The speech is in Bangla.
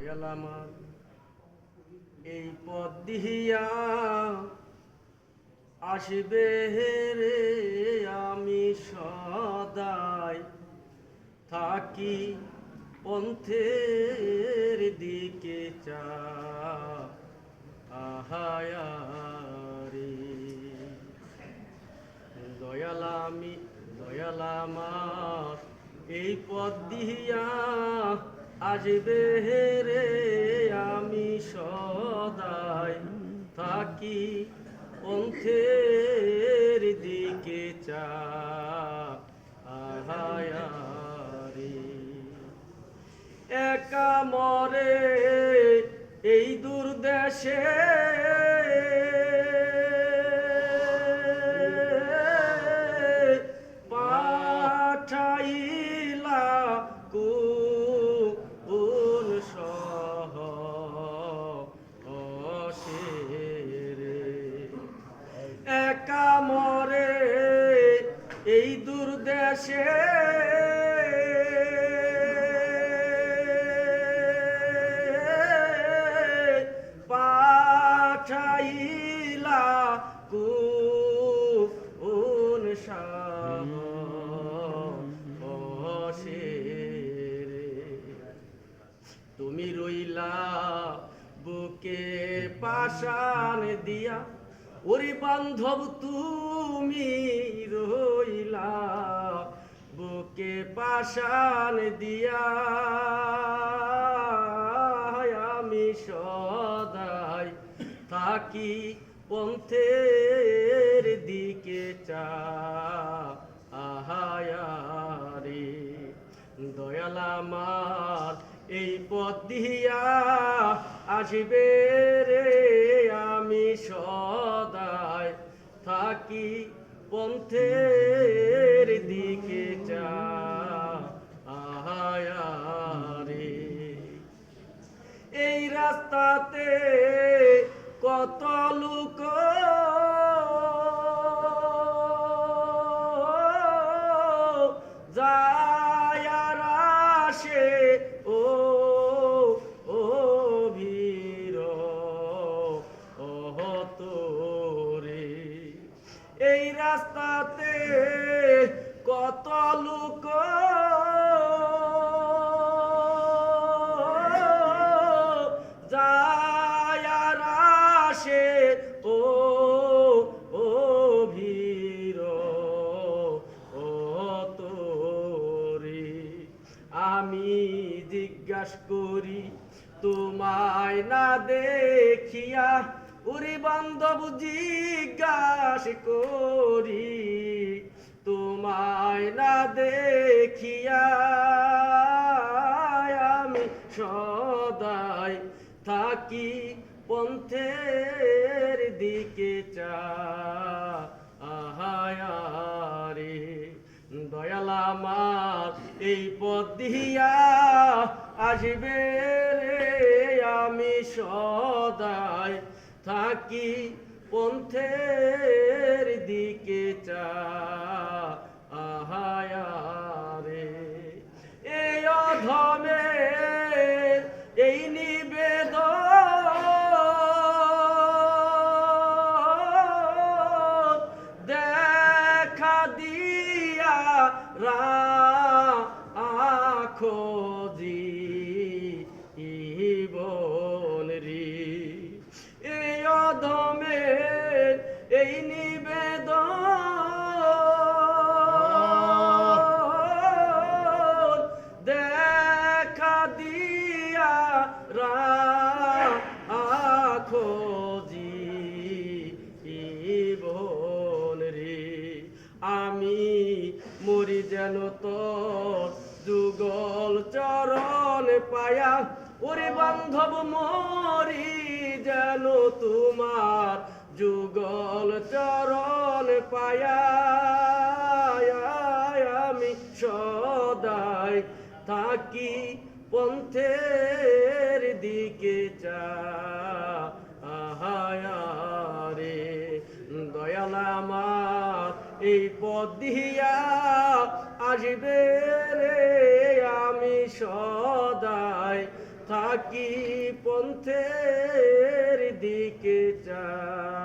দয়াল আমার এই পথ দিহিয়া আসবে রে, আমি সদাই থাকি পন্থের দিকে আহায়ারে। দয়াল আমার এই পথ দিহিয়া আসবে রে, আমি সদাই থাকি পন্থের দিকে আহায়ারে। একা মরে এই দূর দেশে, পাঠাইলা কোন শহরে। একা মরে এই দূর দেশে, পাঠাইলা কোন শহরে। তুমি রইলা বুকে পাশান দিয়া, ওরে বান্ধব তুমি রইলা বুকে পাশান দিয়া, আমি সদাই থাকি পন্থের দিকে আহায়ারে। দয়াল আমার এই পথ দিয়া আসবে রে, আমি সদাই থাকি পন্থের দিকে আহায়ারে। এই রাস্তাতে কত লোক যায় আর আসে, ও বীর তোরে। এই রাস্তাতে কত লোক যায় আর আসে, ও বীর তোরে। আমি জিজ্ঞাসা করি তোমায় না দেখিয়া, ওরে বান্ধব জিজ্ঞাসা করি তোমায় না দেখিয়া, আমি সদাই থাকি পন্থের দিকে আহায়ারে। দয়াল আমার এই পথ দিয়া আসবে রে, আমি সদাই থাকি পন্থের দিকে আহায়ারে। এই অধমের এই নিবেদন দেখা দিয়া রাখো জীবন রে। এই অধমের এই নিবেদন দেখা দিয়া রাখো জীবন রে। আমি মরি যেন তোর যুগল চরণ পায়া, ওরে বান্ধব মরি যেন তোমার যুগল চরণ পায়া, আমি সদাই থাকি পন্থের দিকে আহায়ারে। দয়াল আমার এই পথ দিয়া আসবে রে, আমি সদাই থাকি কি পন্থের দিকে চাই